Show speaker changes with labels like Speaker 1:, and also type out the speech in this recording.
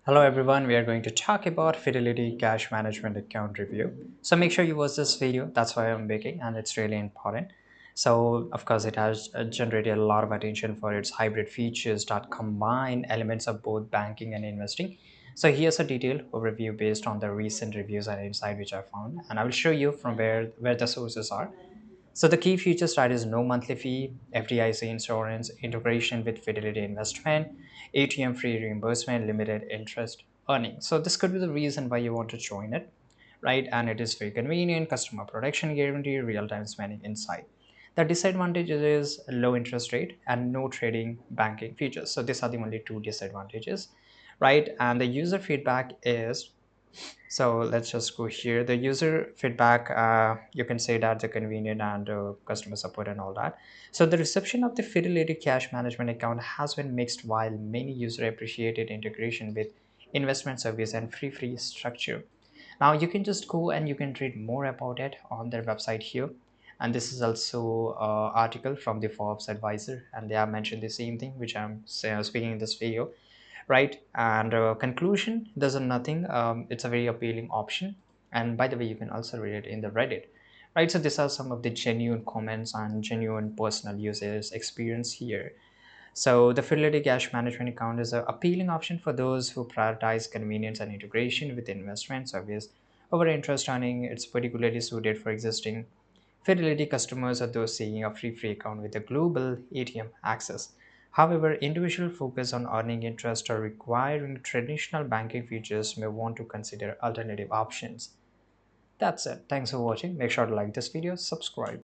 Speaker 1: Hello everyone, we are going to talk about Fidelity Cash Management Account Review. So make sure you watch this video, that's why I'm making and it's really important. So of course it has generated a lot of attention for its hybrid features that combine elements of both banking and investing. So here's a detailed overview based on the recent reviews and insight which I found, and I will show you from where the sources are. So the key features that is no monthly fee, FDIC insurance, integration with Fidelity Investment, ATM free reimbursement, limited interest earning. So this could be the reason why you want to join it, right? And it is very convenient, customer protection guarantee, real-time spending insight. The disadvantage is low interest rate and no trading banking features. So these are the only two disadvantages, right? And the user feedback is, so let's just go here. The user feedback, you can say that the convenient and customer support and all that. So the reception of the Fidelity Cash Management account has been mixed, while many users appreciated integration with investment service and free structure. Now you can just go and you can read more about it on their website here. And this is also article from the Forbes advisor, and they have mentioned the same thing which I'm speaking in this video, right? And conclusion, there's a nothing. It's a very appealing option. And by the way, you can also read it in the Reddit, right? So these are some of the genuine comments and genuine personal users experience here. So the Fidelity Cash Management account is an appealing option for those who prioritize convenience and integration with investment service over interest earning. It's particularly suited for existing Fidelity customers are those seeking a free account with a global ATM access. However, individual focus on earning interest or requiring traditional banking features may want to consider alternative options. That's it. Thanks for watching. Make sure to like this video, subscribe.